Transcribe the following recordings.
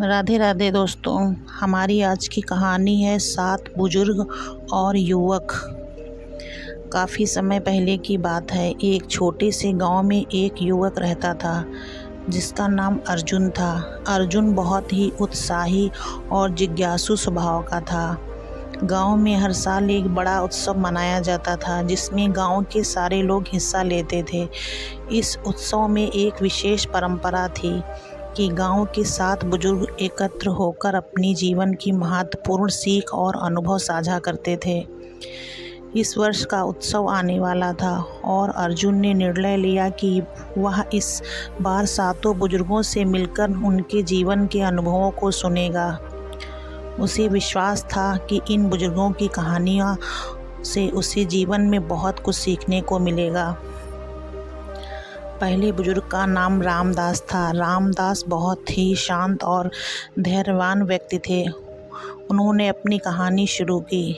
राधे राधे दोस्तों। हमारी आज की कहानी है 7 बुजुर्ग और युवक। काफ़ी समय पहले की बात है। एक छोटे से गांव में एक युवक रहता था जिसका नाम अर्जुन था। अर्जुन बहुत ही उत्साही और जिज्ञासु स्वभाव का था। गांव में हर साल एक बड़ा उत्सव मनाया जाता था जिसमें गांव के सारे लोग हिस्सा लेते थे। इस उत्सव में एक विशेष परंपरा थी कि गांव के 7 बुजुर्ग एकत्र होकर अपनी जीवन की महत्वपूर्ण सीख और अनुभव साझा करते थे। इस वर्ष का उत्सव आने वाला था और अर्जुन ने निर्णय लिया कि वह इस बार 7 बुजुर्गों से मिलकर उनके जीवन के अनुभवों को सुनेगा। उसे विश्वास था कि इन बुजुर्गों की कहानियों से उसे जीवन में बहुत कुछ सीखने को मिलेगा। पहले बुजुर्ग का नाम रामदास था। रामदास बहुत ही शांत और धैर्यवान व्यक्ति थे। उन्होंने अपनी कहानी शुरू की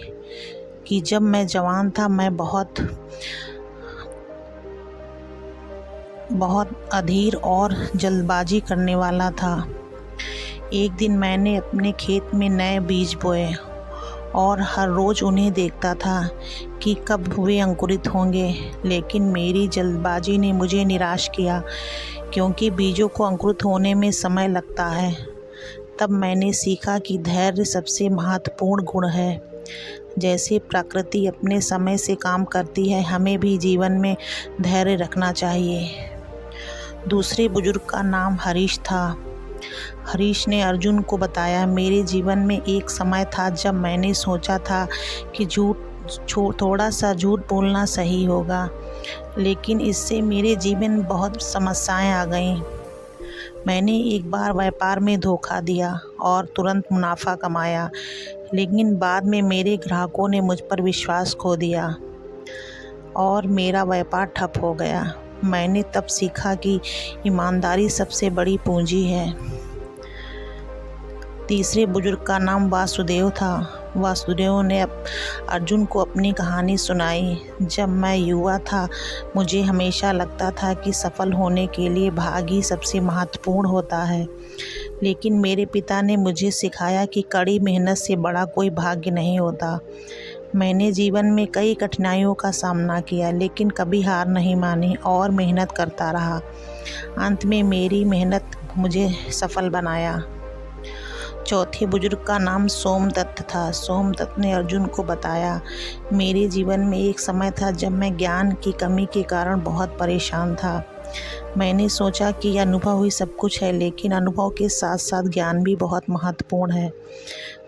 कि जब मैं जवान था मैं बहुत अधीर और जल्दबाजी करने वाला था। एक दिन मैंने अपने खेत में नए बीज बोए और हर रोज़ उन्हें देखता था कि कब वे अंकुरित होंगे, लेकिन मेरी जल्दबाजी ने मुझे निराश किया क्योंकि बीजों को अंकुरित होने में समय लगता है। तब मैंने सीखा कि धैर्य सबसे महत्वपूर्ण गुण है। जैसे प्रकृति अपने समय से काम करती है, हमें भी जीवन में धैर्य रखना चाहिए। दूसरे बुजुर्ग का नाम हरीश था। हरीश ने अर्जुन को बताया, मेरे जीवन में एक समय था जब मैंने सोचा था कि थोड़ा सा झूठ बोलना सही होगा, लेकिन इससे मेरे जीवन में बहुत समस्याएं आ गईं। मैंने एक बार व्यापार में धोखा दिया और तुरंत मुनाफा कमाया, लेकिन बाद में मेरे ग्राहकों ने मुझ पर विश्वास खो दिया और मेरा व्यापार ठप हो गया। मैंने तब सीखा कि ईमानदारी सबसे बड़ी पूंजी है। तीसरे बुजुर्ग का नाम वासुदेव था। वासुदेव ने अर्जुन को अपनी कहानी सुनाई। जब मैं युवा था मुझे हमेशा लगता था कि सफल होने के लिए भाग्य ही सबसे महत्वपूर्ण होता है, लेकिन मेरे पिता ने मुझे सिखाया कि कड़ी मेहनत से बड़ा कोई भाग्य नहीं होता। मैंने जीवन में कई कठिनाइयों का सामना किया, लेकिन कभी हार नहीं मानी और मेहनत करता रहा। अंत में मेरी मेहनत मुझे सफल बनाया। चौथे बुजुर्ग का नाम सोमदत्त था। सोमदत्त ने अर्जुन को बताया, मेरे जीवन में एक समय था जब मैं ज्ञान की कमी के कारण बहुत परेशान था। मैंने सोचा कि अनुभव ही सब कुछ है, लेकिन अनुभव के साथ साथ ज्ञान भी बहुत महत्वपूर्ण है।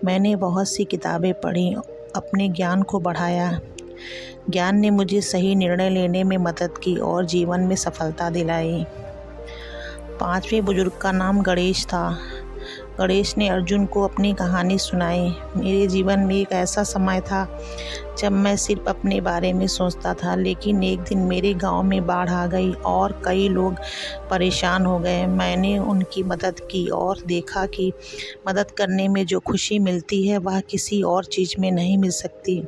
मैंने बहुत सी किताबें पढ़ी, अपने ज्ञान को बढ़ाया। ज्ञान ने मुझे सही निर्णय लेने में मदद की और जीवन में सफलता दिलाई। पांचवें बुजुर्ग का नाम गणेश था। गणेश ने अर्जुन को अपनी कहानी सुनाई। मेरे जीवन में एक ऐसा समय था जब मैं सिर्फ अपने बारे में सोचता था, लेकिन एक दिन मेरे गांव में बाढ़ आ गई और कई लोग परेशान हो गए। मैंने उनकी मदद की और देखा कि मदद करने में जो खुशी मिलती है वह किसी और चीज़ में नहीं मिल सकती।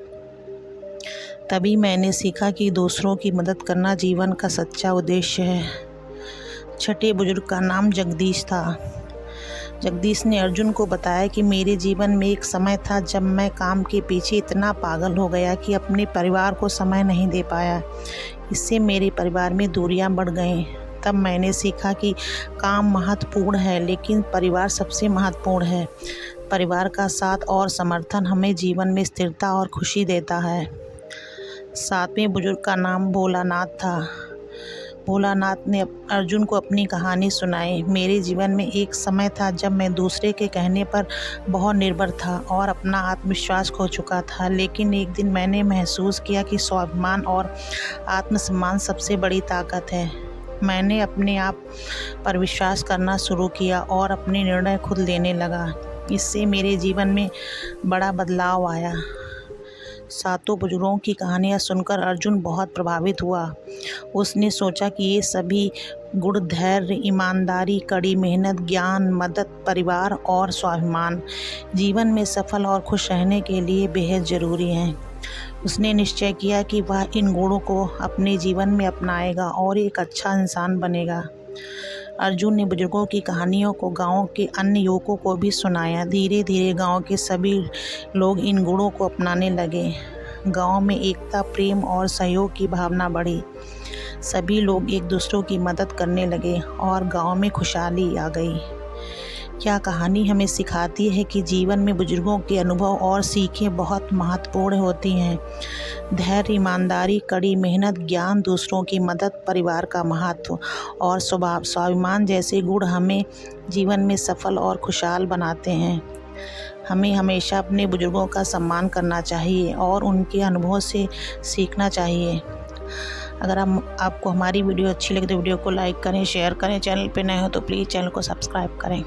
तभी मैंने सीखा कि दूसरों की मदद करना जीवन का सच्चा उद्देश्य है। छठे बुजुर्ग का नाम जगदीश था। जगदीश ने अर्जुन को बताया कि मेरे जीवन में एक समय था जब मैं काम के पीछे इतना पागल हो गया कि अपने परिवार को समय नहीं दे पाया। इससे मेरे परिवार में दूरियां बढ़ गईं। तब मैंने सीखा कि काम महत्वपूर्ण है, लेकिन परिवार सबसे महत्वपूर्ण है। परिवार का साथ और समर्थन हमें जीवन में स्थिरता और खुशी देता है। सातवें बुजुर्ग का नाम भोलानाथ था। भोलानाथ ने अर्जुन को अपनी कहानी सुनाई। मेरे जीवन में एक समय था जब मैं दूसरे के कहने पर बहुत निर्भर था और अपना आत्मविश्वास खो चुका था, लेकिन एक दिन मैंने महसूस किया कि स्वाभिमान और आत्मसम्मान सबसे बड़ी ताकत है। मैंने अपने आप पर विश्वास करना शुरू किया और अपने निर्णय खुद लेने लगा। इससे मेरे जीवन में बड़ा बदलाव आया। 7 बुजुर्गों की कहानियाँ सुनकर अर्जुन बहुत प्रभावित हुआ। उसने सोचा कि ये सभी गुण धैर्य, ईमानदारी, कड़ी मेहनत, ज्ञान, मदद, परिवार और स्वाभिमान जीवन में सफल और खुश रहने के लिए बेहद ज़रूरी हैं। उसने निश्चय किया कि वह इन गुणों को अपने जीवन में अपनाएगा और एक अच्छा इंसान बनेगा। अर्जुन ने बुजुर्गों की कहानियों को गांव के अन्य युवकों को भी सुनाया। धीरे धीरे गांव के सभी लोग इन गुणों को अपनाने लगे। गांव में एकता, प्रेम और सहयोग की भावना बढ़ी। सभी लोग एक दूसरों की मदद करने लगे और गांव में खुशहाली आ गई। यह कहानी हमें सिखाती है कि जीवन में बुजुर्गों के अनुभव और सीखें बहुत महत्वपूर्ण होती हैं। धैर्य, ईमानदारी, कड़ी मेहनत, ज्ञान, दूसरों की मदद, परिवार का महत्व और स्वाभिमान जैसे गुण हमें जीवन में सफल और खुशहाल बनाते हैं। हमें हमेशा अपने बुजुर्गों का सम्मान करना चाहिए और उनके अनुभवों से सीखना चाहिए। अगर आपको हमारी वीडियो अच्छी लगे तो वीडियो को लाइक करें, शेयर करें। चैनल पर नए हो तो प्लीज़ चैनल को सब्सक्राइब करें।